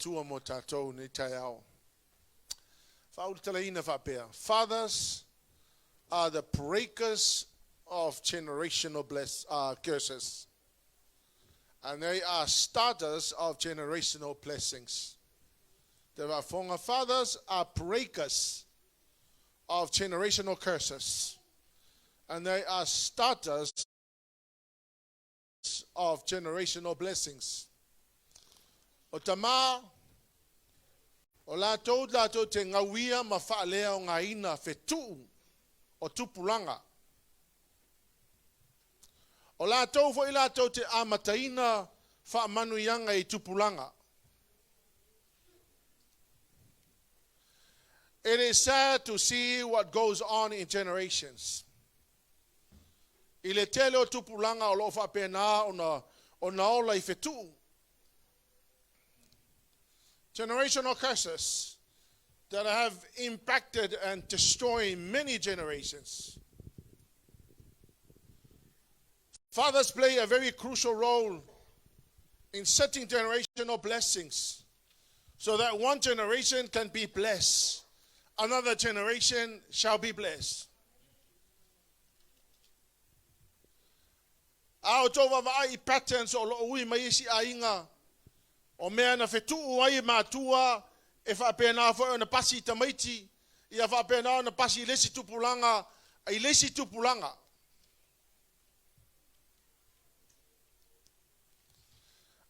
tua mo tātou ni tai ao. Whautalaina whapea. Fathers are the breakers of generational curses. And they are starters of generational blessings. The Wafonga fathers are breakers of generational curses. And they are starters of generational blessings. O tama, o lātou te ngawia ma whaalea o ngā ina whetuu o tupulanga. O lātou fo I lātou te amataina whaamanuianga I tupulanga. It is sad to see what goes on in generations. I le tele o tupulanga o loo whapena o na ola I whetuu. Generational curses that have impacted and destroyed many generations. Fathers play a very crucial role in setting generational blessings so that one generation can be blessed, another generation shall be blessed. Ao tōwa ai patterns o lo ui mai isi ainga o mea na whetuu ai mātua e whapena fo na pasi tamaiti ia whapena na pasi lesi tupulanga ai lesi tupulanga.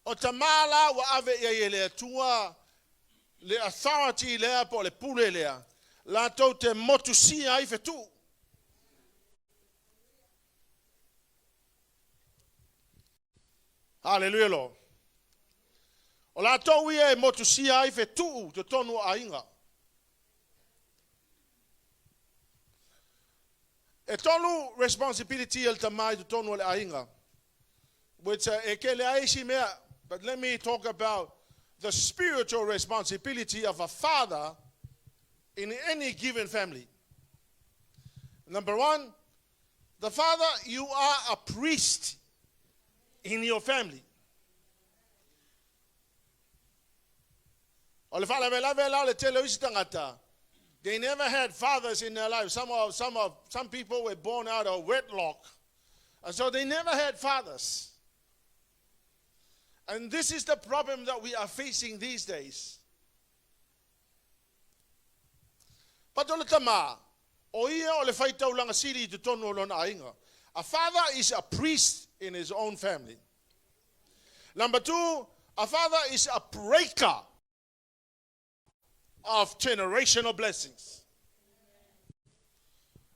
O tamala wa ave ia le tua le authority lea po le pule lea la tau te motusia ai whetuu. Hallelujah, Lord. O la tau ia e motusia ai whetuu te tonu a inga. E tonu responsibility el tamai te tonu le a inga. Which e ke le aisi mea, but let me talk about the spiritual responsibility of a father in any given family. Number one, the father, you are a priest in your family. They never had fathers in their lives. Some people were born out of wedlock. And so they never had fathers. And this is the problem that we are facing these days. A father is a priest in his own family. Number two, a father is a breaker of generational blessings.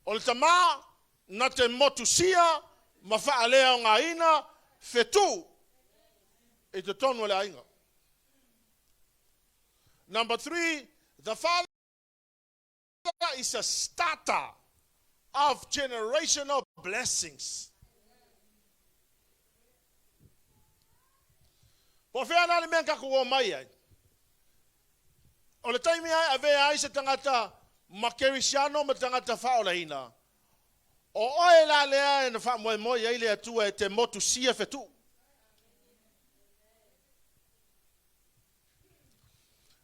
Oltama na te motusia mafaalea ngā ina whetu e te tonu le ainga. Number three, the father is a starter of generational blessings. Po whea nāle mea kaku o mai ai. O le taimi ai ave ai se tangata makerisiano ma tangata whaolaina. O oe la lea e na wha moe moe ai lea tua e te motu sia whetu.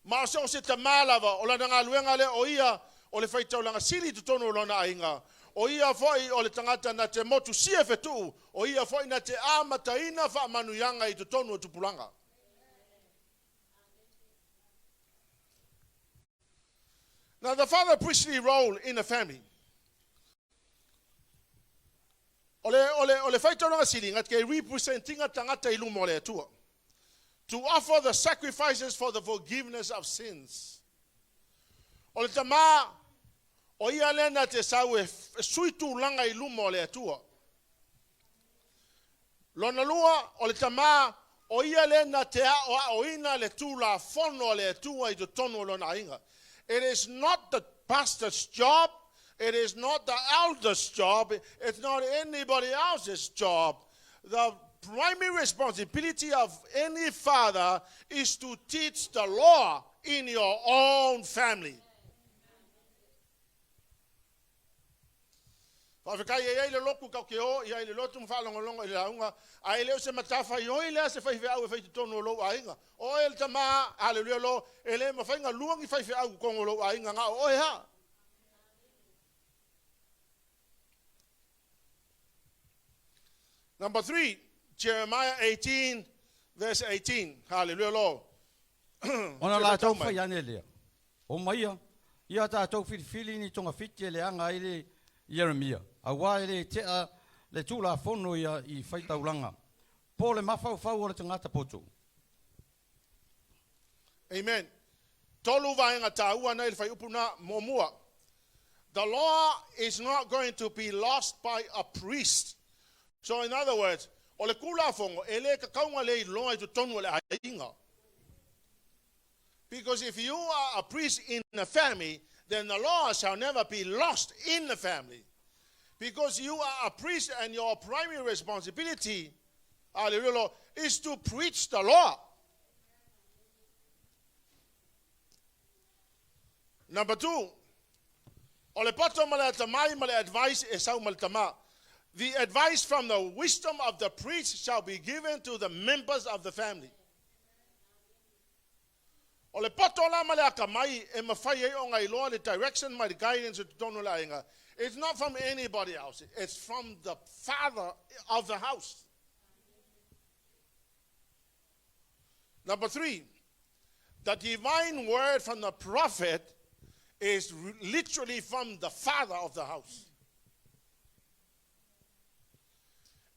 Ma o se te mālawa o la ngā luenga le o ia o le whaitau langa sili tu tonu o lona ainga. O ia foi o le tangata na te motu sia whetu. O ia foi na te amataina wha manuyanga I tu tonu o tupulanga. Now the father priestly role in the family. Ole whaitau langa sili ngat ke representinga tangata I lumo le atua. To offer the sacrifices for the forgiveness of sins. O le tama o ia lena te sau e suitu langa I lumo le atua. Lona lua o le tama o ia lena te o ina le tula fono le atua I te tonu lona inga. It is not the pastor's job. It is not the elder's job. It's not anybody else's job. The primary responsibility of any father is to teach the law in your own family. Whawhikai e le loku kau ke o, i le lotu mwhalongolongo i le aunga, ai leo se matafa i oi lea se whaiwhi au e whaiti tonu o lou ainga. O e le tamaa, hallelujah lo, e le mawhainga luangi whaiwhi au kongo lou ainga ngā o e ha. Number 3, Jeremiah 18, verse 18. Hallelujah Lord. Ona la tau whai ane lea. O maia, ia tā tau whiwhili ni tonga whiti le anga i le IEREMIA. A wā le tea le tūla whono ia i whaitauranga. Po le mawhau whau o le tangata poto. Amen. Tolu vaenga tā ua nei le whai upuna momua. The law is not going to be lost by a priest. So in other words, o le kula fongo, e le kakaunga le loa I tu tonu le ainga. Because if you are a priest in a family, then the law shall never be lost in the family. Because you are a priest and your primary responsibility, hallelujah, is to preach the law. Number 2, o le pato male tamai male advice e sau male tama. The advice from the wisdom of the priest shall be given to the members of the family. O le pato la male akamai e mawhai e o ngai loa le direction my guidance to tonu la inga. It's not from anybody else. It's from the father of the house. Number 3, the divine word from the prophet is literally from the father of the house.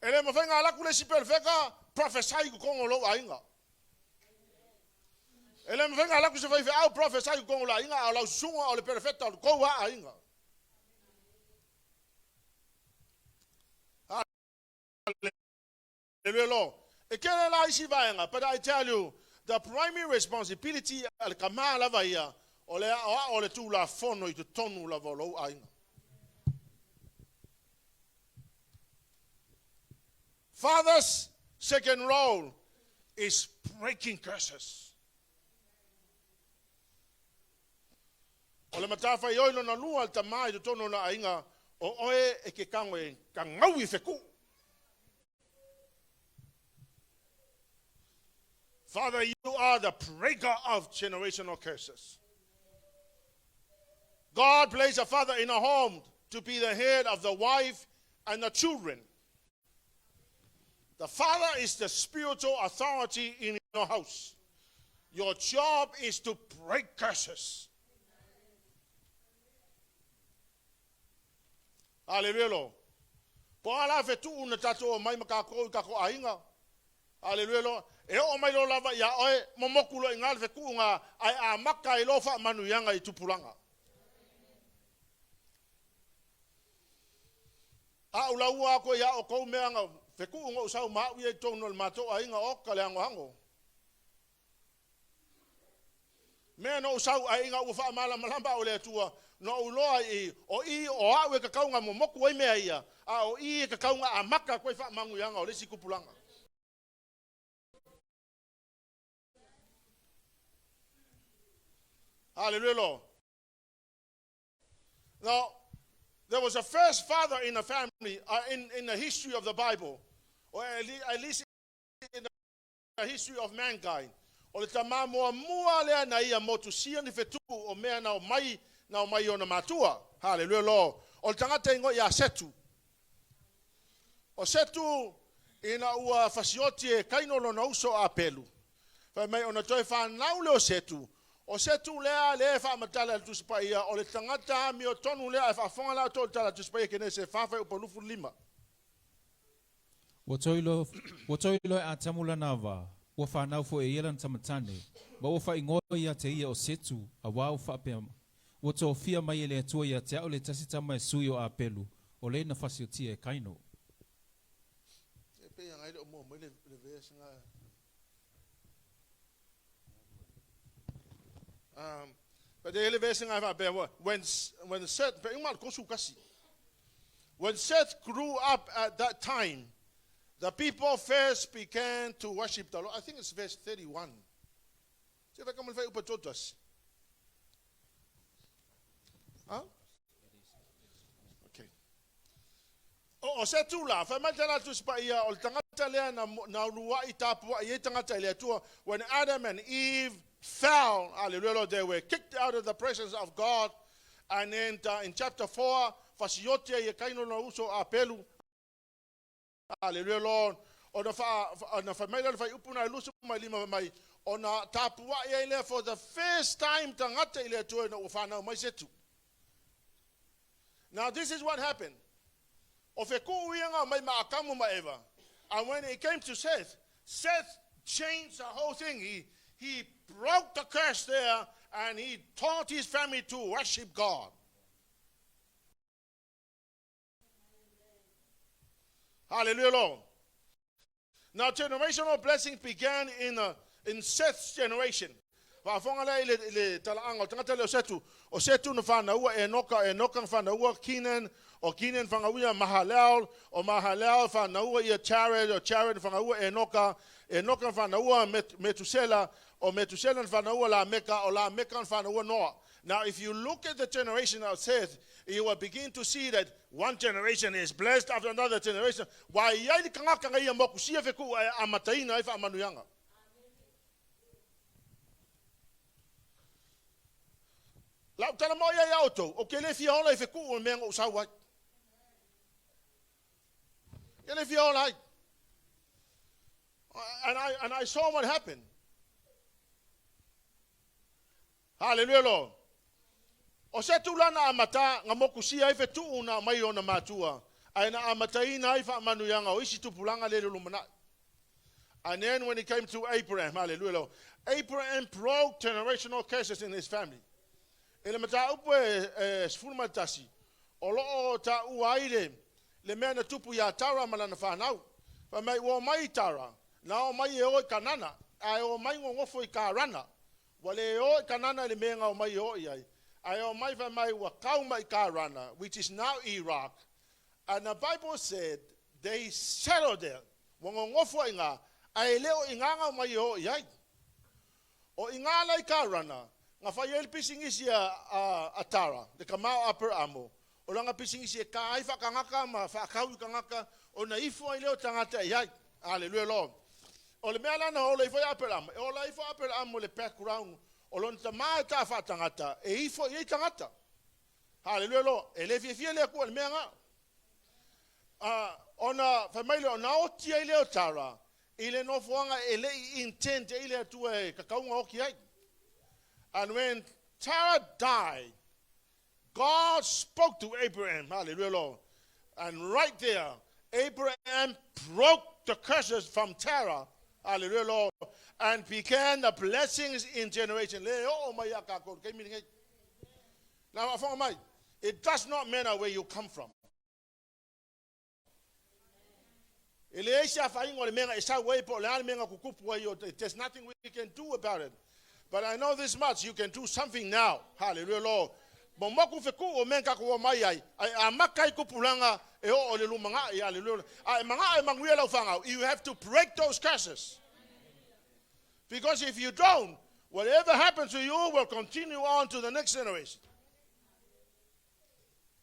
Ele mawhainga alaku le sipel wheka prophesy ku kongo lo ainga. Ele mawhainga alaku se whaiwhi au prophesy ku kongo lo ainga au lau sunga o le perfecta o le koua ainga. But I tell you, the primary responsibility al kamala vaia ole tu la fono I tu tonu la volo ainga. Father's second role is breaking curses. Ole matafa I oilo na lua al tamai tu tonu la ainga o oe e ke kangwe kangau I feku. Father, you are the breaker of generational curses. God placed a father in a home to be the head of the wife and the children. The father is the spiritual authority in your house. Your job is to break curses. Hallelujah. Po ala fe tu una tato mai makako kako ainga. Hallelujah. E o mai lo lava ya oe momokulo ingal fe kuunga ai a maka I lofa manuyanga I tupulanga. A ulaua ko ya o kou meanga fe kuunga usau maui e tono le mato a inga oka le ango hango. Mea no usau a inga ufa amala malamba o le atua no uloa I o awe kakaunga momoku ai mea ia a o I kakaunga a maka koe fa manguyanga o lesi kupulanga. Hallelujah. Now, there was a first father in a family in the history of the Bible, or at least in the history of mankind. O le tama moa mua lea na ia mo tu sia ni fetu o mea na o mai o na matua. Hallelujah, Lord. O le tangata ingo ia Setu. O Setu ina ua fasioti e kaino lo na uso a pelu. Fa mai ona toi whanau leo Setu. O Setu lea le fa matala tu spaia o le tangata mi o tonu lea fa fonga la to tala tu spaia KENESE fa fa upo lufu 5. Wa toilo a tamula nava. Wa fa nau fo e yelan tamatane. Ba wa fa ingo ia te ia o Setu a wa fa pe. Wa to fia mai le tua ia te o le tasita mai suyo a pelu. O le na fasioti e kaino. E pe ngai o mo le verse nga. But the elevation I have when Seth when Seth grew up at that time, the people first began to worship the Lord. I think it's verse 31. Huh? Okay. O se tula, fa matala tu spa ia o tangata lea na lua I tapua I tangata lea tua. When Adam and Eve fell, hallelujah, they were kicked out of the presence of God. And then in chapter 4, fasiotia ia kaino na uso a pelu. Hallelujah, Lord. O na fa mai fa upuna lusu mai lima mai. O na tapua ia ile for the first time tangata ile tua na ufana mai setu. Now this is what happened. And when it came to Seth, Seth changed the whole thing. He broke the curse there and he taught his family to worship God. Hallelujah, Lord. Now generational blessings began in Seth's generation. O setu na whanaua enoka whanaua Kenan, o Kenan whanauia Mahalel, o Mahalel whanaua ia Jared, o Jared whanaua enoka whanaua Metusela, o Metusela whanaua la Mecca, o la Mecca whanaua Noah. Now if you look at the generation of Seth, you will begin to see that one generation is blessed after another generation. Why yai kangaka ia mokusia feku amataina ifa amanuyanga. La tala mo ia auto o kele fiola e feku o mengo usawa. Kele fiola. And I saw what happened. Hallelujah, Lord. O se tulana amata ngamokusia e fetu una mai ona matua. Aina amataina ifa manuyanga o isi tupulanga lele lumana. And then when it came to Abraham, hallelujah, Lord. Abraham broke generational curses in his family. Ele mata upe sfulma tasi. Olo ta uaire le mena tupu ya tara malana whanau. Pa mai o mai tara. Na o mai e o kanana. Ai o mai ngofo I karana. Wale o kanana le menga o mai o iai. Ai o mai fa mai wa kauma I karana, which is now Iraq. And the Bible said they settled there. Wongo ngofo inga. Ai leo inganga o mai o iai. O ingala I karana. Nga whaiel pising isi a tara, de kamau upper amo. O langa pising isi e ka aifa kangaka, ma whaakau I kangaka, o na ifo ai leo tangata e iai. Hallelujah, Lord. O le mea lana o le ifo upper amo. O la ifo upper amo le background. O lon ta maa ta wha tangata. E ifo I tangata. Hallelujah, Lord. E le fie le kua le mea nga. O na whamaile o na o tia I leo tara. I le no fuanga e le intent e le atua e kakaunga oki ai. And when Terah died, God spoke to Abraham, hallelujah, Lord. And right there, Abraham broke the curses from Terah, hallelujah, Lord, and began the blessings in generation. Now, it does not matter where you come from. There's nothing we can do about it. But I know this much, you can do something now. Hallelujah, Lord. Momoku feku o menka ko mai ai. Ai amakai ko pulanga e o le lumanga I hallelujah. Ai manga ai manguela ufanga. You have to break those curses. Because if you don't, whatever happens to you will continue on to the next generation.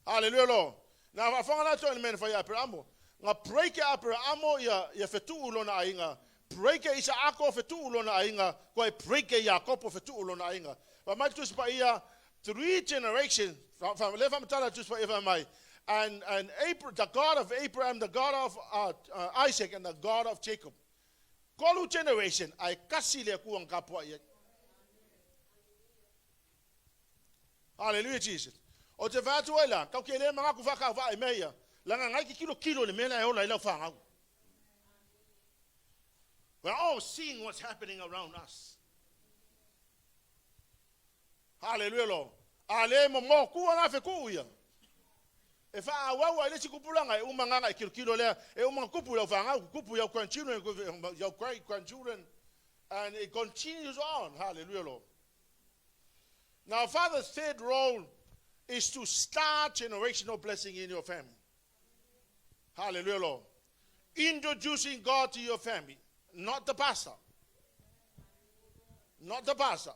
Hallelujah, Lord. Now afanga to element for ya peramo. Nga break ya peramo ya fetu ulona ainga. Break isa ako fetu ulona ainga, ko break ya kopo fetu ulona ainga. But my to spa ia 3 generations from lefam tala to spa if mai. And Abraham, the God of Abraham, the God of Isaac, and the God of Jacob. Kolu generation I kasi le ku ang kapwa ia. Hallelujah, Jesus. O te vatu ela, ka ke le manga ku faka va meia. Langa ngai ki kilo le mena e ola ila fanga. We're all seeing what's happening around us. Hallelujah, Lord. Ale mo kuwa na fe kuya. E fa awa ile sikupulanga e umanga ngai kilo le e umanga kupu ya fanga kupu ya grandchildren your great grandchildren and it continues on. Hallelujah, Lord. Now Father's third role is to start generational blessing in your family. Hallelujah, Lord. Introducing God to your family. Not the pastor. Not the pastor.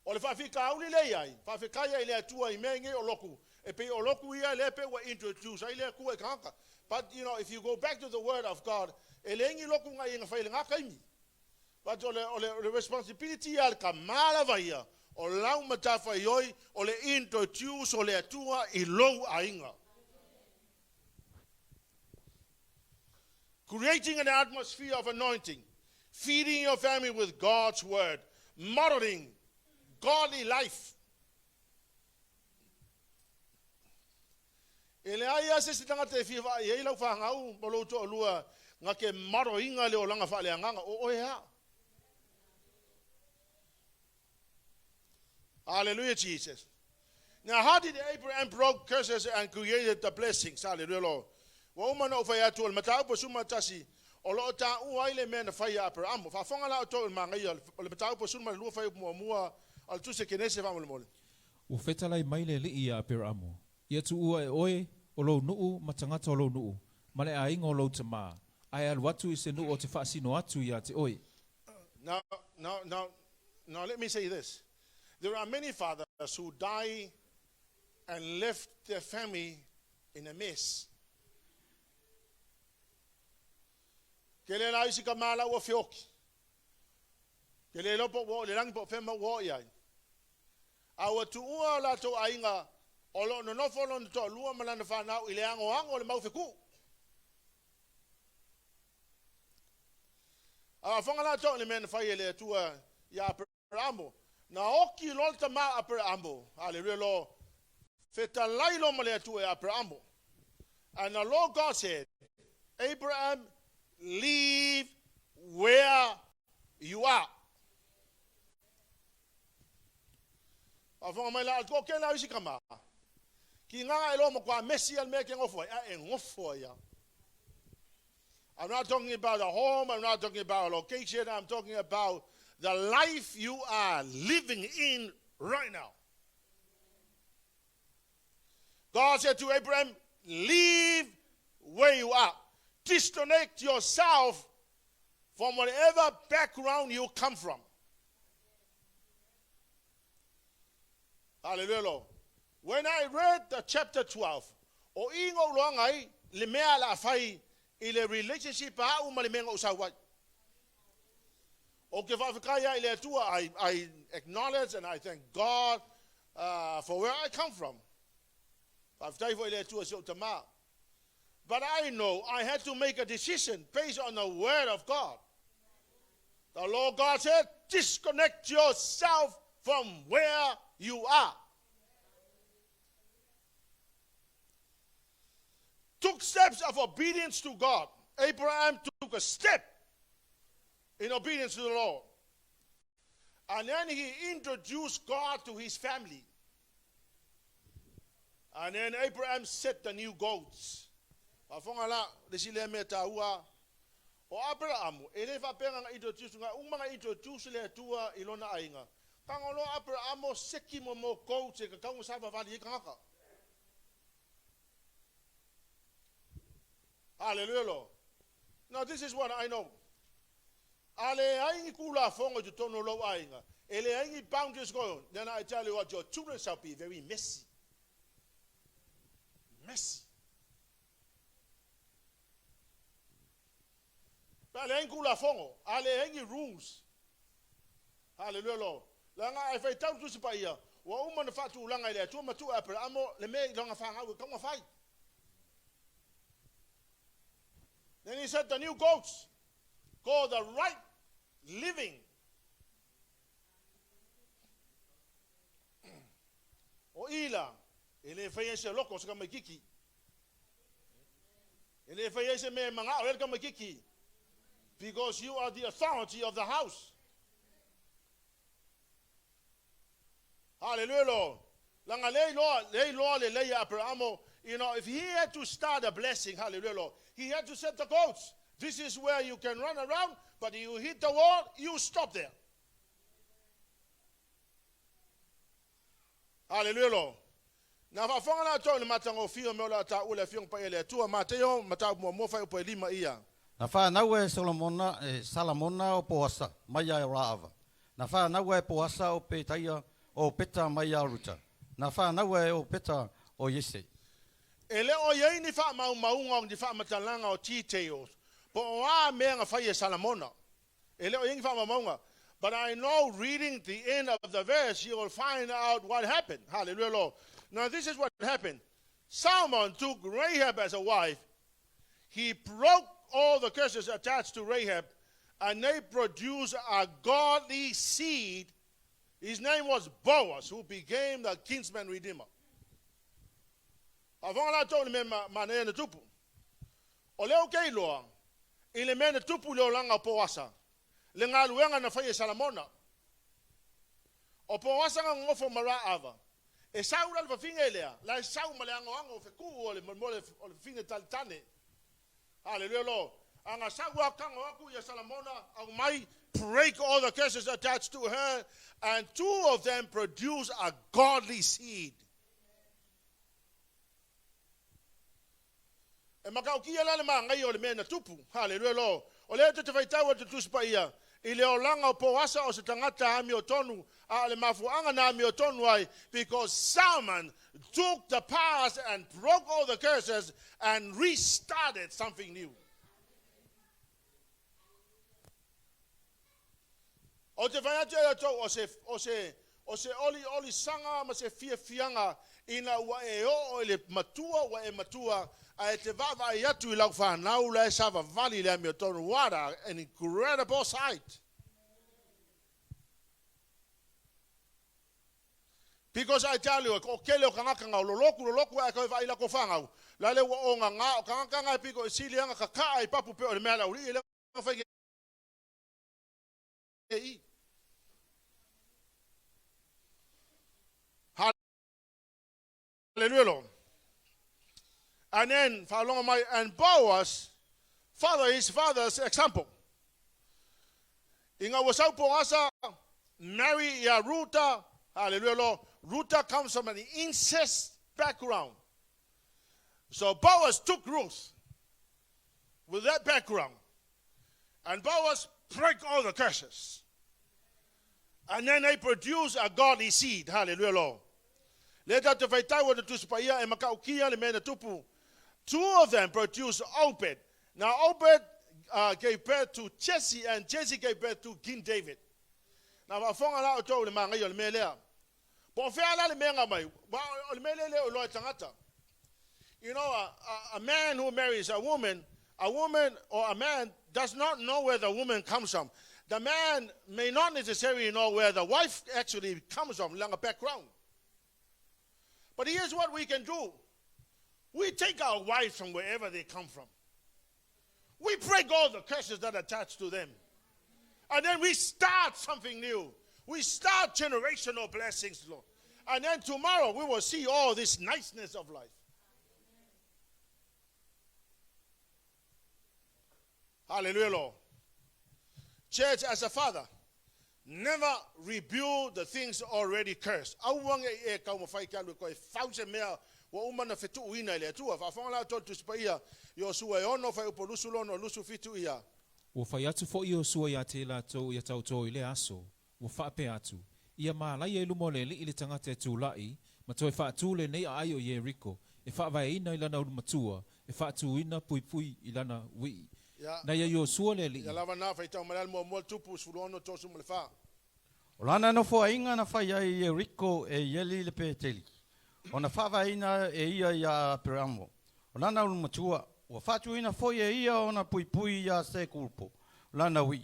O le whawhika au le ai, whawhika ia le atua I mengi o loku. E pe o loku ia le pe wa introduce, ai le kua kanka. But, you know, if you go back to the word of God, e le ingi loku ngai inga whaile ngā kaimi. But o le responsibility al ka mala vaia, o lau matafa ioi, o le introduce, o le atua I lou ainga. Creating an atmosphere of anointing, feeding your family with God's word, modeling godly life. Ele ai ase se tanga te fiwa I lau whangau molo to lua nga ke maro inga leo langa wha lea nganga o ea. Hallelujah, Jesus. Now, how did Abraham broke curses and created the blessings? Hallelujah, Lord. Wa umana o whai atu, matau po suma tasi, o lo ta uai le mena whai Abraham. Wha whanga la o tō mangai, o le matau po suma lua whai mua, al tuse kenese whamole mole. O whetalai mai le li I Abraham. Ia tu ua e oe, o lo nuu, matangata o lo nuu. Male a ingo o lo te maa. Ai al watu I se nuu o te whaasino atu ia te oe. Now, let me say this. There are many fathers who die and left their family in a mess. Ke le la isi ka mala ua whioki. Ke le lopo wo, le rangi po whema wo iai. Awa tu ua la to ainga, o lo no nofo lo to lua malana whanau I le ango le mau whiku. Awa whanga la to le mena whai le tua I Abrahamo. Na oki lolta ma Abrahamo. Hallelujah, Lord. Feta lailo ma le tua Abrahamo. And the Lord God said, Abraham, leave where you are. Afonga mai la ko ke la isi kama. Ki nga elo mo kwa mesi al me ke ngofo ya ngofo ya. I'm not talking about a home, I'm not talking about a location, I'm talking about the life you are living in right now. God said to Abraham, leave where you are. Disconnect yourself from whatever background you come from. Hallelujah, Lord. When I read the chapter 12, o ingo longai le mea la fai ile relationship a uma le menga usawai. O ke whawhikaya ile atua, I acknowledge and I thank God for where I come from. Whawhitai ile atua si o tama. But I know I had to make a decision based on the word of God. The Lord God said, disconnect yourself from where you are. Took steps of obedience to God. Abraham took a step in obedience to the Lord. And then he introduced God to his family. And then Abraham set the new goals. Afonga la lesile meta ua o Abraham ele fa penga introduce nga umanga introduce le tua ilona ainga kangolo Abraham seki mo coach ka kang sa vali kanga. Hallelujah, Lord. Now this is what I know. Ale aingi kula fonga to tono lo ainga. Ele aingi boundaries go. Then I tell you what, your children shall be very messy. Messy. Ale aingi kula fonga. Ale aingi rules. Hallelujah, Lord. Langa ai fai tau tu sipa ia. Wa uma na fatu langa ile tu matu apre amo le me langa fanga ko kama fai. Then he said the new goats called the right living. O ila, ele fai ese loko sa kama kiki. Ele fai ese me manga o kama kiki. Because you are the authority of the house. Hallelujah, Lord. Langa lei lo le lei Abrahamo. You know, if he had to start a blessing, hallelujah, Lord, he had to set the goals. This is where you can run around, but you hit the wall, you stop there. Hallelujah, Lord. Na whafonga na tō ni matango fio me ola ta ule fiong pa ele tua MATAIO mata mo fai po lima ia. Na whanau e Salamona o Poasa, mai ai Raava. Na whanau e Poasa o Petaia o peta mai aruta. Na whanau e o peta o Yese. Ele o yei ni wha maunga o ni wha matalanga o titeos. Po o a mea ngā whaia Salamona. Ele o yei ni wha maunga. But I know reading the end of the verse, you will find out what happened. Hallelujah, Lord. Now this is what happened. Samoan took Rahab as a wife. He broke all the curses attached to Rahab, and they produced a godly seed. His name was Boaz, who became the kinsman redeemer. Avanga told me mane na tupu. O leo kei loa, ile mene tupu leo langa poasa. Le ngā luenga na whaia Salamona. O poasa nga ngofo mara ava. E saura le whawhinga elea. La e sau ma le angoanga o wheku o le whawhinga talitane. Hallelujah, Lord. Anga saua kanga aku ya Salamona. Au mai break all the curses attached to her. And two of them produce a godly seed. E makaukia lale maa ngai o le mena tupu. Hallelujah, Lord. O leo te whaitaua te tuspa ia. I leo langa o poasa o se tangata ami o tonu. A le mafuanga na ami o tonu ai. Because Salmon took the past and broke all the curses and restarted something new. O te whainatua tau o se oli sanga ma se fianga ina ua e o le matua ua e matua a te vava i atu I lau whanau le sava vali le mi o tonu. What an incredible sight. Because I tell you, o kele o kangakanga o loloku e koe vai la ko whangau. La le o nganga o kangakanga piko I sili anga kaka I papu pe o le mea lau ri. I le whaike I. Hallelujah, Lord. And then, and Boaz, his father's example. Inga wasau poasa, marry ya Ruta. Hallelujah, Lord. Ruta comes from an incest background. So Boaz took Ruth with that background. And Boaz break all the curses. And then they produce a godly seed. Hallelujah, Lord. Leta te whaitau te tuspaia e makaukia le mena tupu. Two of them produced Obed. Now Obed gave birth to Jesse, and Jesse gave birth to King David. Now wafonga la o tau le manga yo le melea. Po fea la le menga mai. Wa le melele o loa tangata. You know, a man who marries a woman or a man does not know where the woman comes from. The man may not necessarily know where the wife actually comes from, like a background. But here's what we can do. We take our wives from wherever they come from. We break all the curses that attach to them. And then we start something new. We start generational blessings, Lord. And then tomorrow we will see all this niceness of life. Hallelujah, Lord. Church, as a father, never rebuild the things already cursed. Wa umana fetu uina ile tua fa fanga to tu spaia yo sua ono fa upolusu lono lusu fitu ia wo fa yatu fo yo sua ya tela to ya tau to ile aso wo fa pe atu ia mala ye lu molele ile tangata tu lai ma to fa tu le nei ayo Jericho e fa vai ina ila na matua e fa tu ina pui ila na wi na ya yo sua le ya lava na fa tau malal mo tupu sulono to sumle fa olana no fo inga na fa ya Jericho e yeli le peteli. Ona whawaina e ia ia peramo. Olana ulu matua. Wa whatuina foi e ia ona pui ia se kulpo. Olana wi.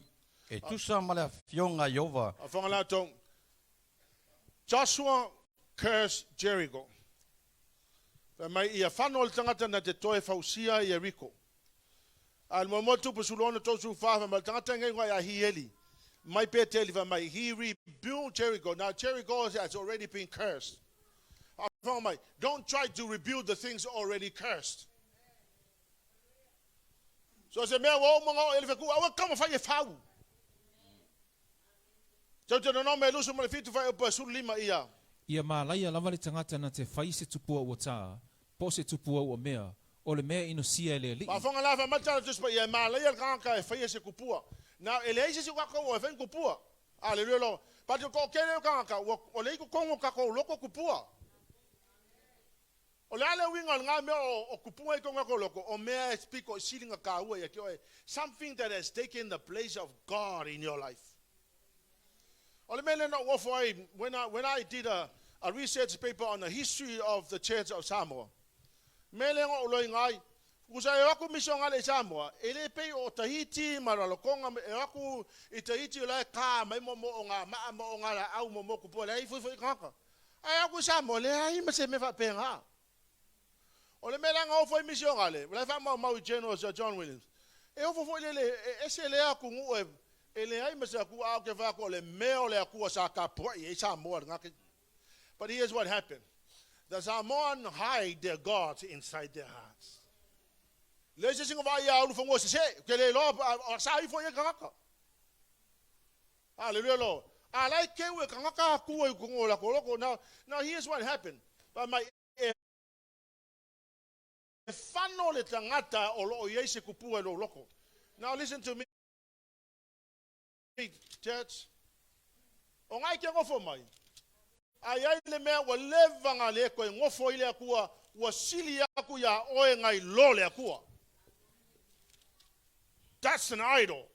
E tusa male fionga Yova. Afonga la tong. Joshua cursed Jericho. Mai ia whanol tangata na te toe fausia Jericho. Al momotu pusulono tosu whawa ma tangata ngai ngoi a hieli. Mai peteli va mai. He rebuilt Jericho. Now Jericho has already been cursed. Don't try to rebuild the things already cursed. So I said, "Man, I will come and find you foul." DEUTERONOME lusu mo le fitu fai o sulu lima ia. Ia malaya lava le tangata na te fai se tupua ua taa, po se tupua ua mea, o le mea ino sia le li. Pafonga lava matana tuspa ia malaya kanga e fai se kupua. Na ele ise se wako o e fen kupua. Hallelujah. But you ko kele kanga o le ko kongo ka ko loko kupua. O le ale winga nga me o kupua ko nga ko loko o me speak o silinga ka ua ya ki something that has taken the place of God in your life. O le mele no wo for when I did a research paper on the history of the Church of Samoa. Mele ngo lo ngai kusa e aku misonga le Samoa ele pe o Tahiti maralokonga e aku I Tahiti la ka mai mo nga ma mo nga la au mo ku po le fu kaka ai aku Samoa le ai ma se me fa penga o le mela nga o foi misonga le la fa mo General John Williams e o fo le e se le aku ngu ele ai ma se aku au ke va ko le me o le aku sa ka po e Samoa nga. But here's what happened. The Samoan hide their gods inside their hearts. Let's just think about ya from what say. Kele lo sa ifo ye kaka. Hallelujah Lord. I like we kaka ku e kungola koloko. Now here's what happened. But my fano le tangata o lo yese kupu lo loko. Now listen to me, church. O ngai ke ngofo mai. Ai le me wa levanga le ko ngofo ile akua wa sili aku ya oe ngai lole akua. That's an idol.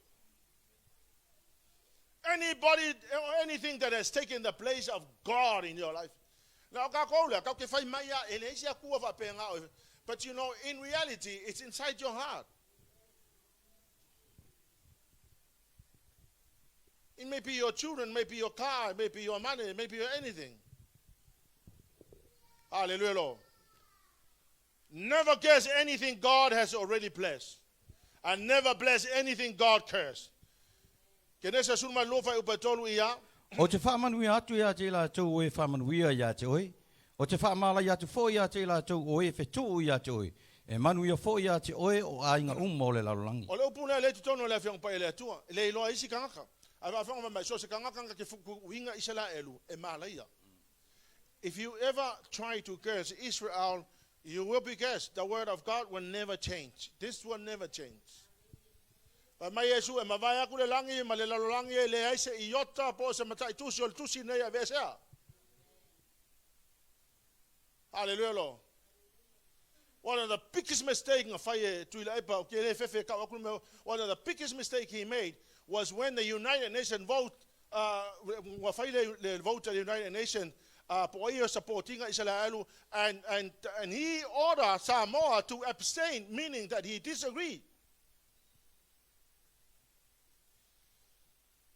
Anybody or anything that has taken the place of God in your life. Now, but you know, in reality, it's inside your heart. It may be your children, maybe your car, maybe your money, maybe your anything. Hallelujah, Lord. Never guess anything God has already blessed. And never bless anything God cursed. KENESE sulma lofa upatolu ia. O te whamanui atu ia te la tau oe whamanui ia te oe. O te whamala ia te fo ia te la tau oe whetu ia te oe. E manu ia fo ia te oe o ainga mo le larolangi. O le upuna le tutono le fiang pa ele atua. Le iloa isi kangaka. Ava whanga mai so se kangaka ke fuku winga isela elu. E mala ia. If you ever try to curse Israel, you will be cursed. The word of God will never change. This will never change. But my Yesu e mavaya kule langi malelalo langi le aise iota po se matai tusi ol tusi nei avesea. Hallelujah Lord. One of the biggest mistakes one of the biggest mistake he made was when the United Nations voted the United Nations supporting Israel and he ordered Samoa to abstain, meaning that he disagreed.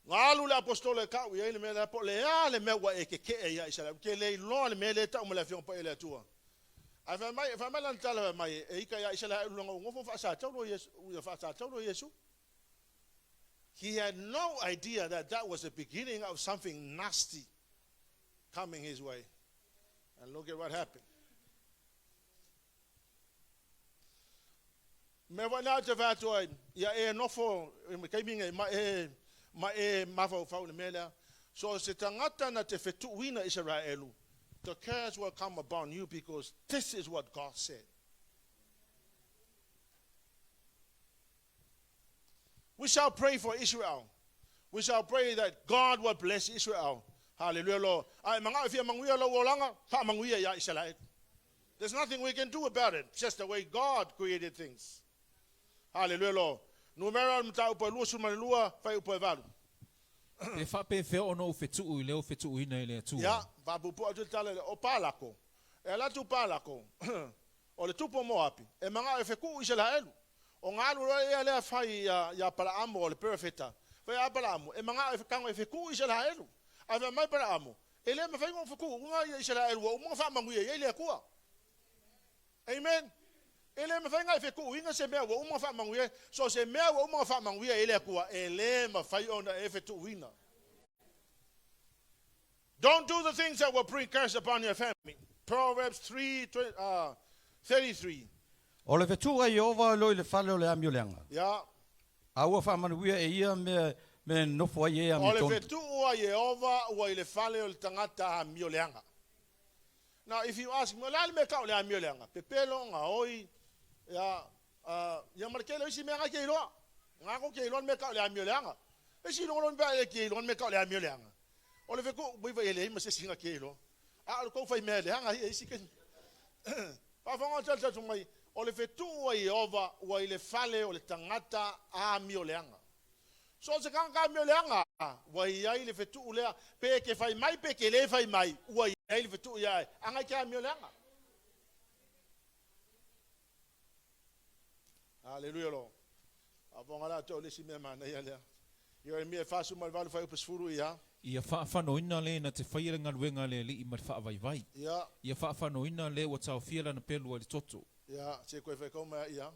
Ngalu la apostole ka wi ele me la po le ale me wa ke ya Israel ke le lo le me le ta mo la fion pa ele tua. Ai fa mai lan tala mai e ka ya Israel lo ngofo fa sa tau Yesu u fa sa tau Yesu. He had no idea that that was the beginning of something nasty coming his way. And look at what happened. Me wa na te fa to ya e no fo ke minga ma e mafau fau le mela so se tangata na te fetuina Israelu, the curse will come upon you because this is what God said. We shall pray for Israel. We shall pray that God will bless Israel. Hallelujah, Lord. There's nothing we can do about it, just the way God created things. Hallelujah, Lord. Numero mta upalua sumalua fai upavalu. E fa pe fe ono fetu leo fetu ina ile tu. Ya, babu po atu tala o palako. E la tu palako. O le tupo mo api. E manga e feku Israelu. O ngalu e le fai ya Palamo o le perfeta. Fai a Palamo. E manga e kango e feku Israelu. Ave mai Palamo. E le me fai ngo feku unga Israelu o mo fa mangu ye le kua. Amen. Ele me fai feku inga se mea wo uma fa manguia so se mea wo uma fa manguia ele kua ele me fai ona e fetu ina. Don't do the things that will bring curse upon your family. Proverbs 3:33. O le fetu ai ova lo le falo le amiolanga. Ya. Aua fa manuia e ia me nofo ai e amiolanga. O le fetu ai ova o le fale o le tangata amiolanga. Now if you ask me la me ka le amiolanga pepelo nga oi ya markele isi me nga ke lo nga ko ke lo me ka le amiolanga e si lo ba le ke lo me ka le amiolanga Ole fe ko bui vai ele ma se singa kelo. A ko fai mele hanga hi siken. Pa fonga tsa tsa mai ole fe tu ai ova wa ile fale ole tangata a mi ole anga. So se kan mi ole anga wa ia ile fe tu le pe ke fai mai pe ke le fai mai wa ia ile fe tu ia anga ka mi ole anga. Hallelujah lo. Avonga la to le si me mana ia le. IEREMIA fasu mal valu fai upesfuru ia. Ia whaafanoina le na te whaire ngaruenga le li i mai whaavai. Ia whaafanoina le wa tau whiela na pelu ali toto. Ia, se koe whai kauma ia.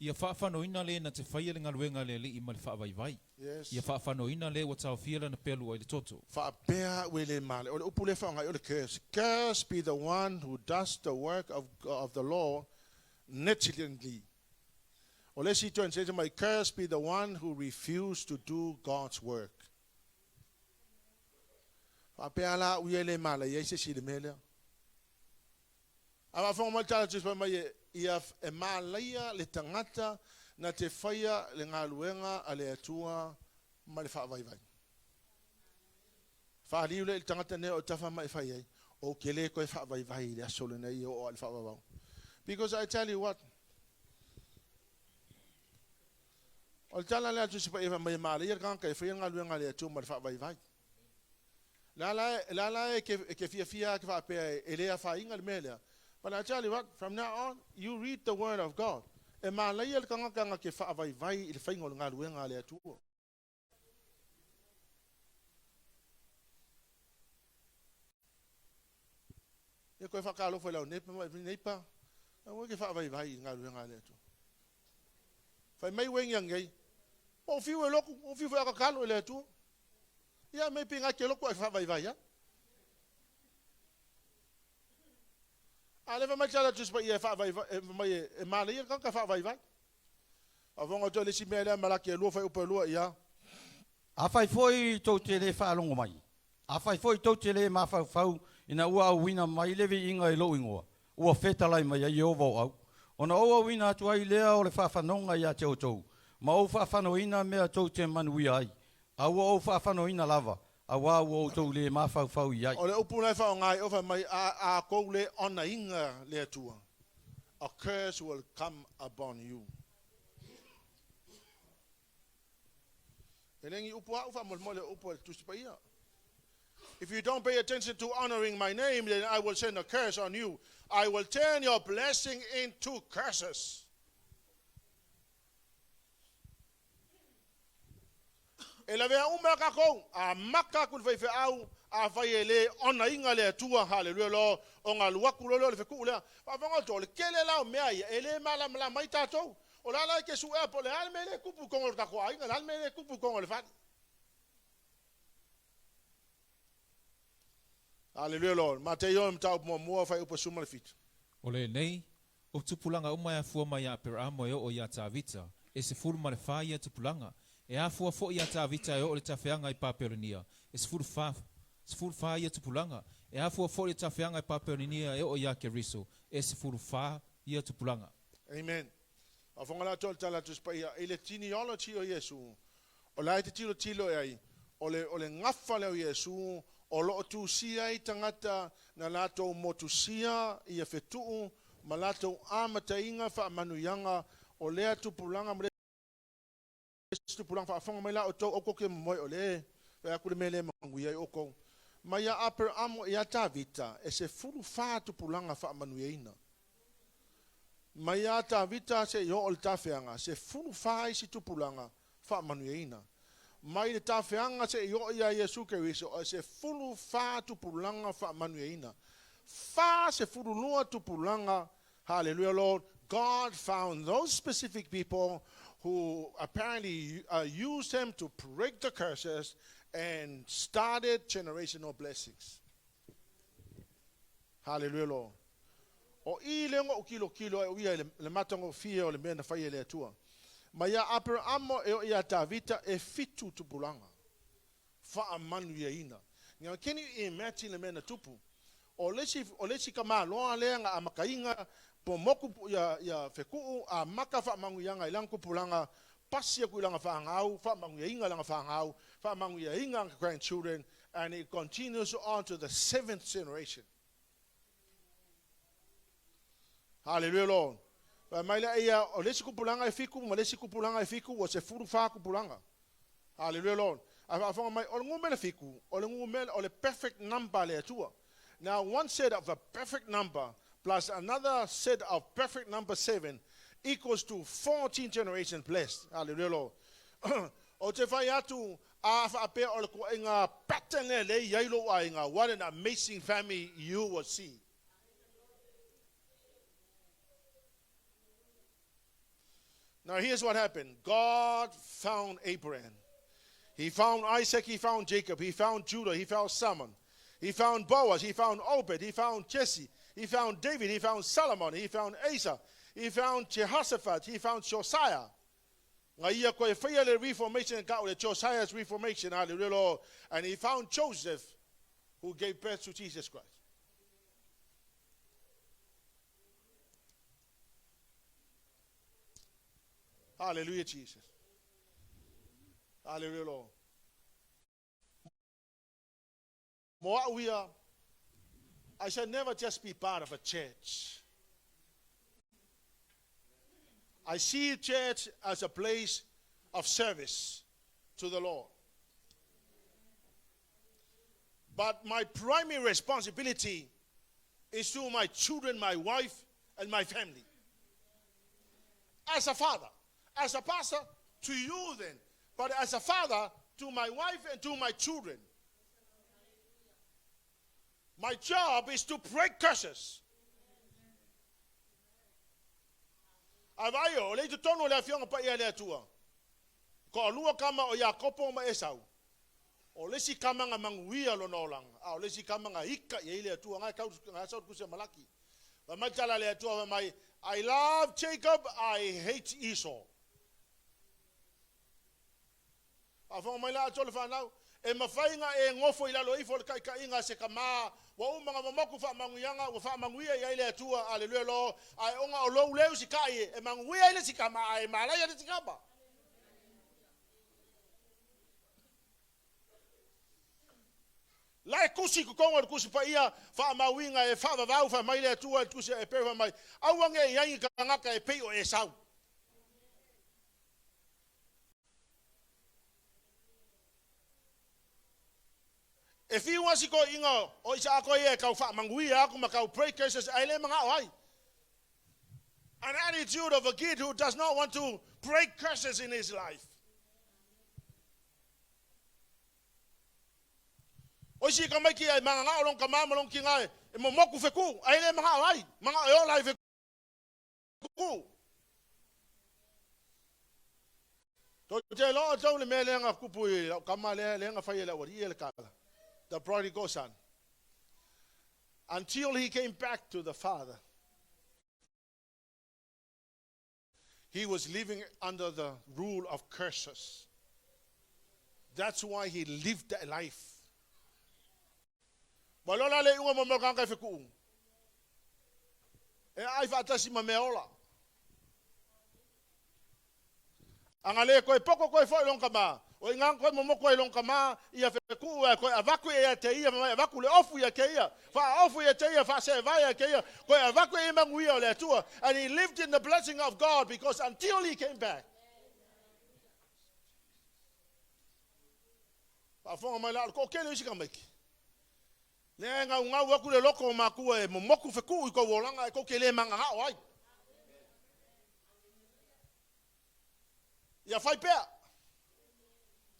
Ia whaafanoina le na te whaire ngaruenga le li i mai whaavai. Ia whaafanoina le wa tau whiela na pelu ali toto. Whaapea wele male. Ole upule whaongai ole curse. Curse be the one who does the work of the law negligently. Ole si to and says, my curse be the one who refused to do God's work. Whaapea la uele male. Ia se si le mele. Awa whonga mai tala tuspa mai ia e malaia le tangata na te whaia le ngā luenga a le atua ma le whaavai. Whaariu le tangata ne o tawha mai whaiai o ke le koe whaavai le asole nei o le whaavau. Because I tell you what, o le tala le tuspa e mai malaia kanka e whaia ngā luenga le atua ma le whaavai. La e ke fia ke whaapea e lea whainga le melea. But I tell you what, from now on, you read the word of God. E malaia le kanga ke whaavai i le whainga o ngā luenga le atua. E koe whakalo whai lau neipa, a wai ke whaavai i ngā luenga le atua. Whai mai wengi angei, o fiu e loku, o fiu whai akakalo le atua. Ia mei pinga ke loku e whaavai ya. Ale mai tala tuspa ia whaavai mai e malaia kanka whaavai. Avonga to le si mele malaki e lua whai upa lua ia. A whai foi tau te le whaalongo mai. A whai foi tau te le ma whau ina ua au wina mai levi inga e lo ingoa. Ua whetalai mai a Iova au. Ona oa wina atu ai lea o le whaafanonga ia te o tau. Ma o whaafanoina mea tau te manui ai. A ua o whaafanoina lava. A wā o tau le ma whau iai. O le upu nei whao ngai ofa mai a kou le ona inga le atua. A curse will come upon you. E lengi upu a ufa mole upu e tusipa ia. If you don't pay attention to honoring my name, then I will send a curse on you. I will turn your blessing into curses. E la vea ume kako, a maka kul fai au, a fai ele ona inga le atua, hallelujah lo, o ngā luaku lo le feku lea. Pa whango to, le kele lao mea ia, ele mala mai tātou. O la lai ke su epo, le alme le kupu kongo le kako ainga, le alme le kupu kongo le fani. Hallelujah lo, MATAIO mtau mua fai upa suma le fit. O le nei, o tupulanga umai a fua mai a peramo e o ia tāvita, e se furu ma le whaia tupulanga. E a fua fo ia tāvita e o le tawhianga i pāperonia. E se furu wha ia tupulanga. E a fua fo le tawhianga i pāperonia e o ia ke riso. E se furu wha ia tupulanga. Amen. A whonga la tol tala tuspa ia. E le genealogy o Yesu. O lai te tilo e ai. O le ngafa leo Yesu. O lo tu sia i tangata na lato motu sia i a fetuu. Ma lato amata inga wha manuyanga. O lea tupulanga mre. Tu pulang fa fong mai la o to o ko ke moi ole fa ku le mele manguia o ko mai a per amo ia tavita e se fulu fa tu pulanga fa manueina mai a tavita se yo ol tafeanga se fulu fa i si tu pulanga fa manueina mai le tafeanga se yo ia Yesu ke riso se fulu fa tu pulanga fa manueina fa se fulu lua tu pulanga hallelujah Lord. God found those specific people who apparently used them to break the curses and started generational blessings. Hallelujah, Lord. O i lengo o kilo e uia le matango fia o le mena whaia le atua. Ma ia apere amo e o ia tavita e fitu tupulanga. Wha manu ia ina. Nga can you imagine le mena tupu? O lesi ka loa leanga a makainga po moku ya feku a maka fa mangu yanga ilang kupulanga pasia ku ilanga fa ngau fa mangu ya inga langa fa ngau fa mangu ya inga grandchildren And it continues on to the 7th generation. Hallelujah, Lord. Maila ia o lesi kupulanga ifiku, ma lesi kupulanga ifiku, o se furu fa kupulanga. Hallelujah, Lord. Afonga mai o ngumele fiku, o ngumele o le perfect number le atua. Now one set of a perfect number plus another set of perfect number 7 equals to 14 generations blessed. Hallelujah, Lord. O te whai atu a whaape o le kua inga pattern le yailo a inga. What an amazing family you will see. Now here's what happened. God found Abraham. He found Isaac, he found Jacob, he found Judah, he found Samoan. He found Boaz, he found Obed, he found Jesse, he found David, he found Solomon, he found Asa, he found Jehoshaphat, he found Josiah. Ia koe whaia le reformation ka o le Josiah's reformation, hallelujah, Lord. And he found Joseph, who gave birth to Jesus Christ. Hallelujah, Jesus. Hallelujah, Lord. I shall never just be part of a church. I see church as a place of service to the Lord. But my primary responsibility is to my children, my wife, and my family. As a father, as a pastor, to you then, but as a father, to my wife and to my children. My job is to break curses. Avaio, le tu tono le afionga pa ia le atua. Ko lua kama o Yakopo ma Esau. O le si kama nga manguia lo no lang. O le si kama nga hika ia le atua nga kau nga sa ku se malaki. Ba mai tala le atua mai I love Jacob, I hate Esau. Afong mai la tole fa nau e mafainga e ngofo ila lo ifo kai kai nga se kama wa umanga mamoku fa manguyanga wa fa manguia ia ile atua hallelujah lo ai onga o lo leu si kai e manguia ile si kama ai malaya ile si kama la kusi ku kongo kusi pa ia fa mawinga e fa va fa mai ile atua kusi e pe fa mai awange ia ka ngaka e pe o e sau. If you want to go ingo, o isa ako ye kau fa manguia ako makau pray cases aile mga oi. An attitude of a kid who does not want to break curses in his life. O si ka mai ki ai mga nga olong kama malong ki ngai e mo moku feku aile mga oi mga o lai feku. To te lo to le mele nga kupui kama le nga fa ye la wori le kala. The prodigal son, until he came back to the father, he was living under the rule of curses. That's why he lived that life. Balola le unga mo kanga fiku. E ai fata si mameola. Angale ko poko ko fo long kama. O ingang ko mo ko long kama ia feku ko avaku ia te ia avaku le ofu ia ke ia fa ofu ia te ia fa se vai ke ia ko avaku ia manguia le tua, and he lived in the blessing of God because until he came back. Pa fo mai la ko ke le si kameki le nga unga wa ku le loko ma ku e mo moku feku ko wolanga ko ke le manga ha oi ia fai pea.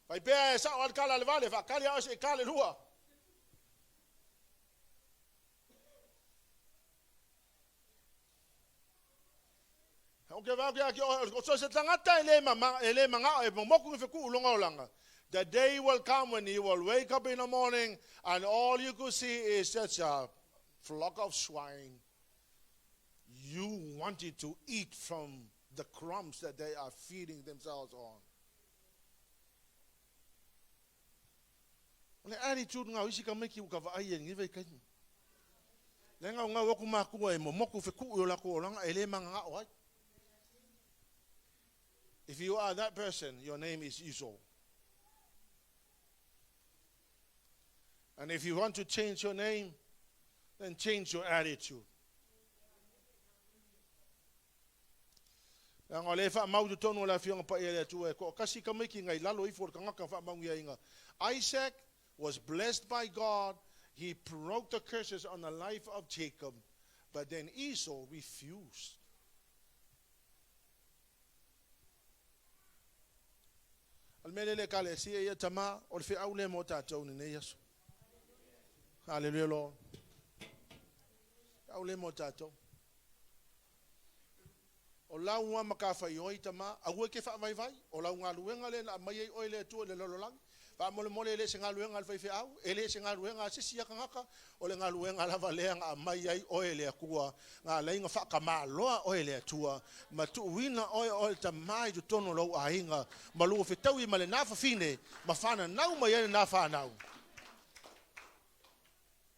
Pai pea sa o kala le vale fa kali a se kale lua. O ke va ke o so se tangata ele manga e moku fe ku longa olanga. The day will come when you will wake up in the morning and all you could see is such a flock of swine. You wanted to eat from the crumbs that they are feeding themselves on. Le attitude nga isi ka meki ka vai ngi ve kai. Le nga wa ku ma ku e mo moku fe ku yo la ko langa ele manga oi. If you are that person, your name is Esau. And if you want to change your name, then change your attitude. Nga le fa mau tonu la fianga pa ele tu e ko kasi ka meki ngai lalo I for ka ngaka fa mau inga. Isaac was blessed by God. He broke the curses on the life of Jacob, but then Esau refused. Almelele kale si e tama o le au le mo tatou ne Yesu. Hallelujah Lord. Au le mo tatou. O launga makawhai oi tama, a ue ke wha vai vai, o launga luenga le na mai oi le tu le lololang, pa mole mole le se ngā luenga al whaiwhi au, e le se ngā luenga sisi a kangaka, o le ngā luenga lava lea ngā mai ai oi le kua, ngā leinga whaka maa loa oi le tua, ma tu uina oi ta mai tu tono lau a hinga, ma luo whetau I ma le nāwha fine, ma whana nau mai ane nā whanau.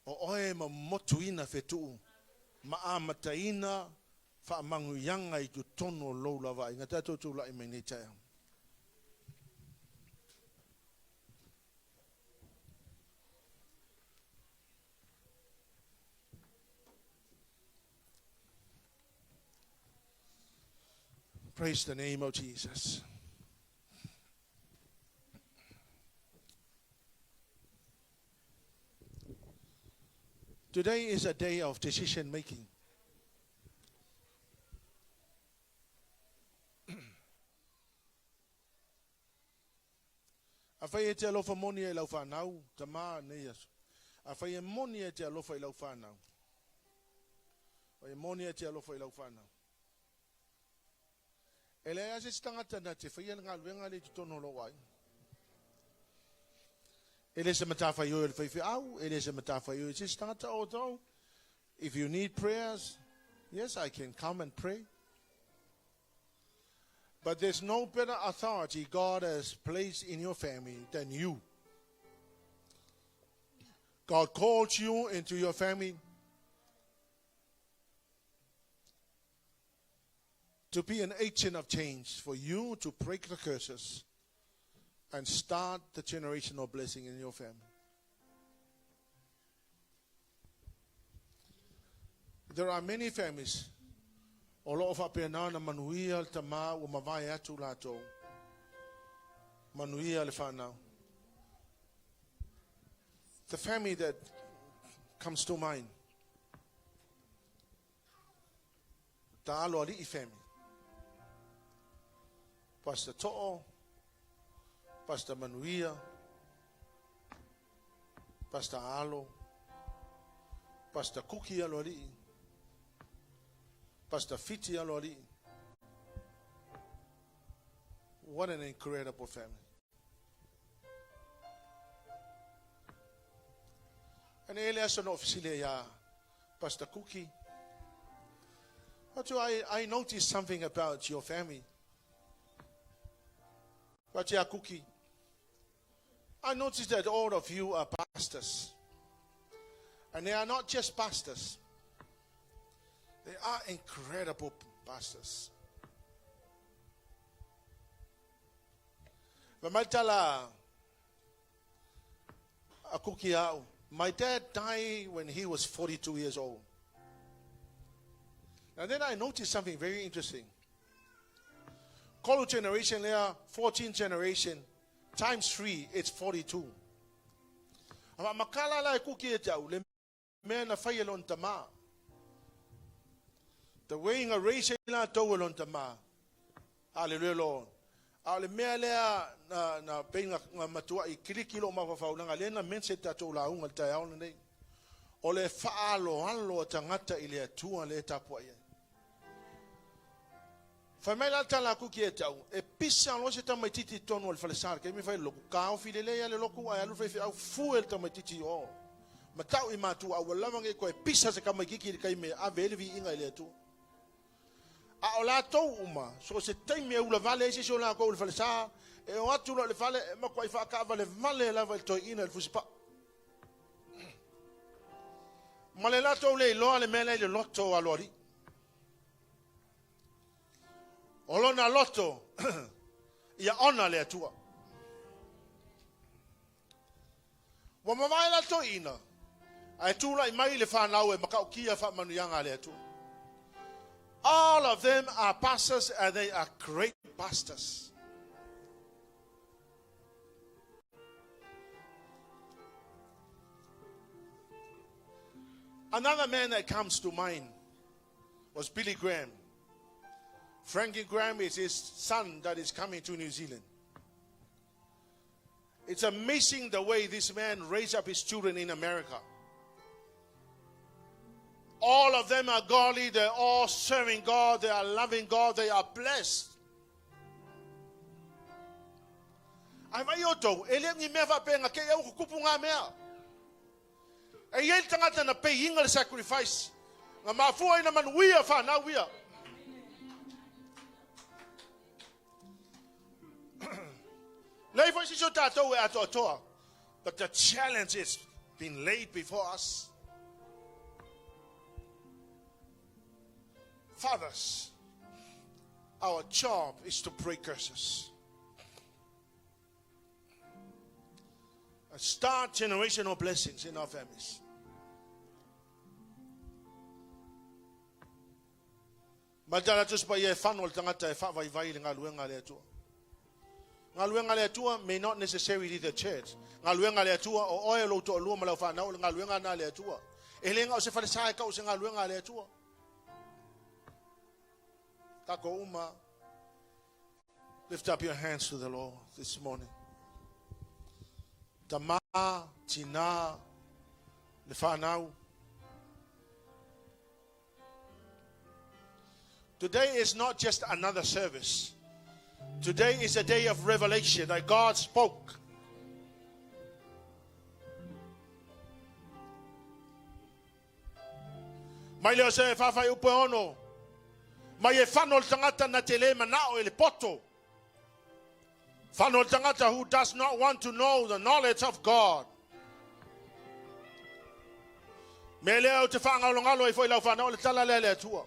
O oi ma motuina whetu, ma a mataina, fa mangu yanga I tu tono lo lava inga tato tu la imeni taya. Praise the name of Jesus. Today is a day of decision making. Afai te alofa moni e lau whanau, tama ne Yesu. Afai e moni e te alofa I lau whanau. Afai e moni e te alofa I lau whanau. E le ase stangata na te whaia ngā luenga le tutono lo wai. E le se matawhai o le whaiwhi au, e le se matawhai o se stangata o tau. If you need prayers, yes, I can come and pray. But there's no better authority God has placed in your family than you. God called you into your family to be an agent of change, for you to break the curses and start the generational blessing in your family. There are many families. O loo whapena na manuia le tama o mawai atu lato. Manuia le whanau. The family that comes to mind. Ta alo ali I family. Pastor To'o, Pastor Manuia, Pastor Alo, Pastor Kuki alo ali. Pastor Fiti alori. What an incredible family. And Elias an officially Pastor Cookie. But I noticed something about your family. But Cookie, I noticed that all of you are pastors. And they are not just pastors. They are incredible pastors. My dad died when he was 42 years old. And then I noticed something very interesting. Call generation there, 14 generation, times 3, it's 42. Makala la kuki etau le mena fayelon tama. The weighing a race la towel on tama. Hallelujah, Lord. Ale mea lea na penga matua I kirikilo mawafau nga lena mense tatou la unga tayao nei. O le faalo alo tangata ile atua le tapua ye. Famela tala kuki etau e pisa lo se tamaititi tonu al falesar ke mi fai loku kao filele ya le loku ai alu fai au fuel tamaititi o. Matau I matua au lawange ko e pisa se kamaikiki kai me avelevi inga ile atua. A ola tau uma so se taimi e ula vale se so la ko ula falesa e o atu le vale ma ko I fa ka vale vale la vale to ina le fusipa male la to le lo ale mele le lotto alori olona lotto ia ona le atua Wa mamaila to ina. Ai tula mai le whanau e makaukia whamanianga le tu. All of them are pastors and they are great pastors. Another man that comes to mind was Billy Graham. Frankie Graham is his son that is coming to New Zealand. It's amazing the way this man raised up his children in America. All of them are godly. They're all serving God. They are loving God. They are blessed. Aimaioto, ele ni meva penga ke eu kupunga mea. E yel tangata na pe inga sacrifice. Nga mafua ina man wia fa na wia. But the challenge is being laid before us. Fathers, our job is to break curses. And start generational blessings in our families. Madala tus pa ye fanol tangata e fa vai vai nga luenga le tu. Ngaluenga le tua may not necessarily be the church. Ngaluenga le tua o oil o to lua malau fa na ngaluenga na le tua. Elenga o se fa sai ka o se ngaluenga le tua. Tako uma. Lift up your hands to the Lord this morning. Tama tina le fa now. Today is not just another service. Today is a day of revelation that God spoke. Mai leo se fafai upe ono. Mai e whanol tangata na te le manao ele poto. Whanol tangata who does not want to know the knowledge of God. Me leo te whangalongalo e foi lau whanao le tala lele tua.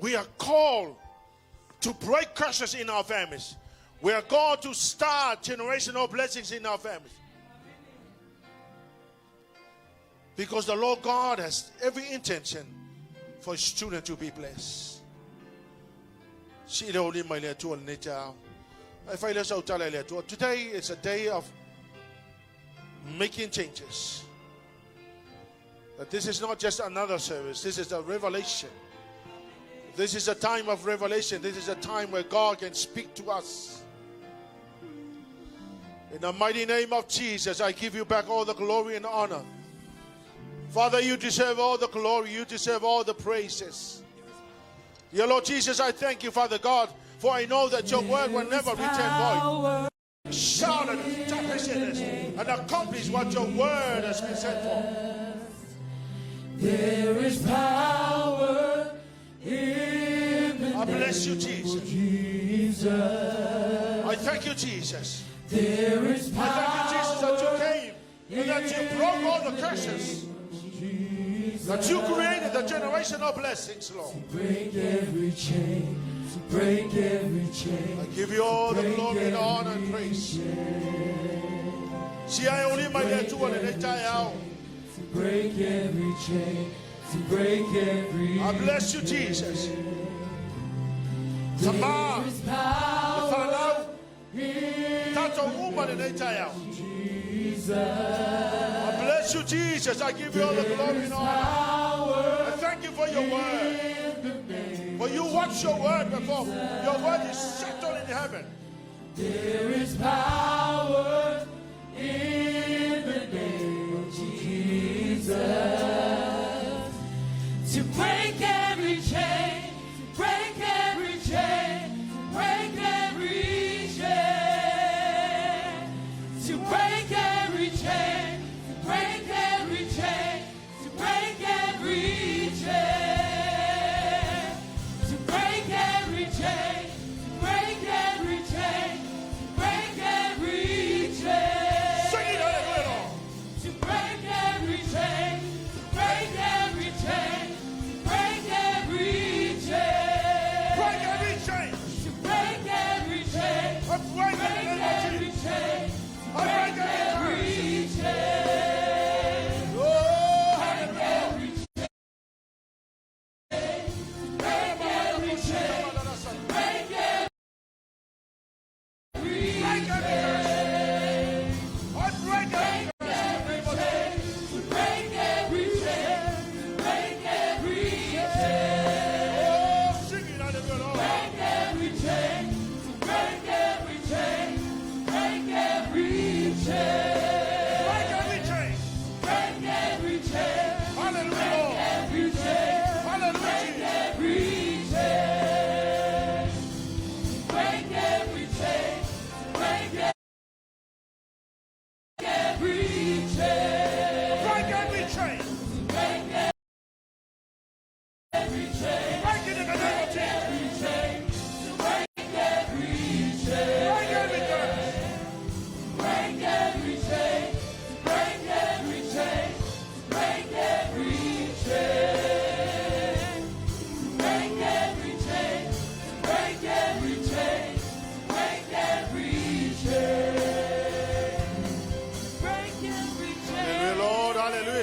We are called to break curses in our families. We are called to start generational blessings in our families. Because the Lord God has every intention for His children to be blessed. Today is a day of making changes. But this is not just another service. This is a revelation. This is a time of revelation. This is a time where God can speak to us. In the mighty name of Jesus, I give you back all the glory and honor. Father, you deserve all the glory. You deserve all the praises. Dear Lord Jesus, I thank you, Father God, for I know that your word will never return void. Shout and accomplish what your word has been sent for. There is power. I bless you, Jesus. I thank you, Jesus. There is power. I thank you, Jesus, that you came and that you broke all the curses. That you created the generational blessings, Lord. To break every chain. To break every chain. I give you all the glory and honor and praise. See, I only my dear to break every chain. To break every I bless you, Jesus. Tama, Tato woman in Jesus. I bless you, Jesus. I give you all the glory and honor. I thank you for your word. For you watch your word before. Your word is settled in heaven. There is power in the name of Jesus. To break every chain, to break every chain, to break every chain, to break every chain, to break every chain, to break every chain, to break every chain, to break every chain, to break every chain. Sing it out of it. To break every chain, to break every chain. Break every chain. Break every chain. To break every chain. Break every chain.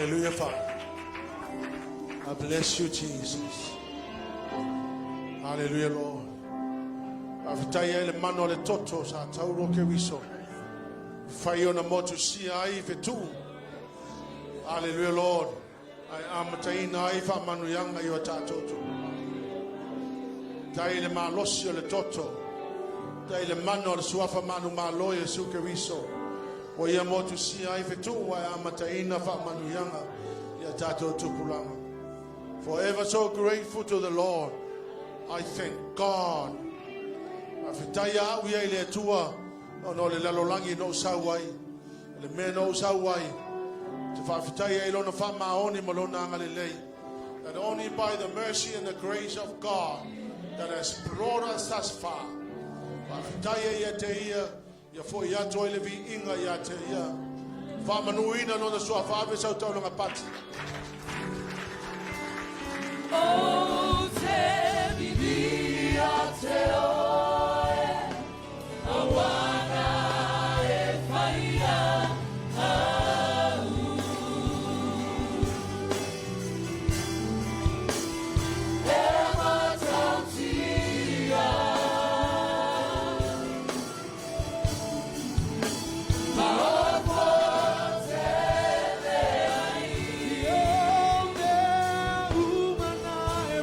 Hallelujah, Father. I bless you, Jesus. Hallelujah, Lord. Afitaya le mano le toto sa tauro ke wiso. Fayo na motu si ai fetu. Hallelujah, Lord. I am taina ai fa manu yanga yo tatoto. Tai le malosio le toto. Tai le mano le suafa manu malo Yesu ke wiso. O ia motu si ai fetu wa am taina fa manu yanga ya tatoto kulanga. Forever so grateful to the Lord. I thank God. Afitaya we ile tua no le lalolangi no sawai. Le me no sawai. Te afitaya ilo no fa maoni malona ngalelei. That only by the mercy and the grace of God that has brought us thus far. Afitaya ya te ia ya fo ya toile vi inga ya te ia. Fa manuina no na sua fa sa tau nga pati. Oh, Sepi, Awana e faia au e matantia maopo tele ai o me umana e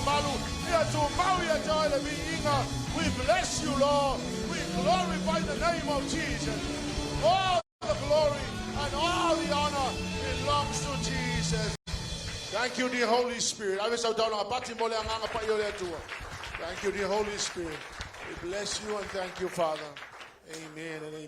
malu. Ia tu mau ia te oile vi inga. We bless you, Lord. We glorify the name of Jesus. All the glory and all the honor belongs to Jesus. Thank you, dear Holy Spirit. Thank you, dear Holy Spirit. We bless you and thank you, Father. Amen and amen.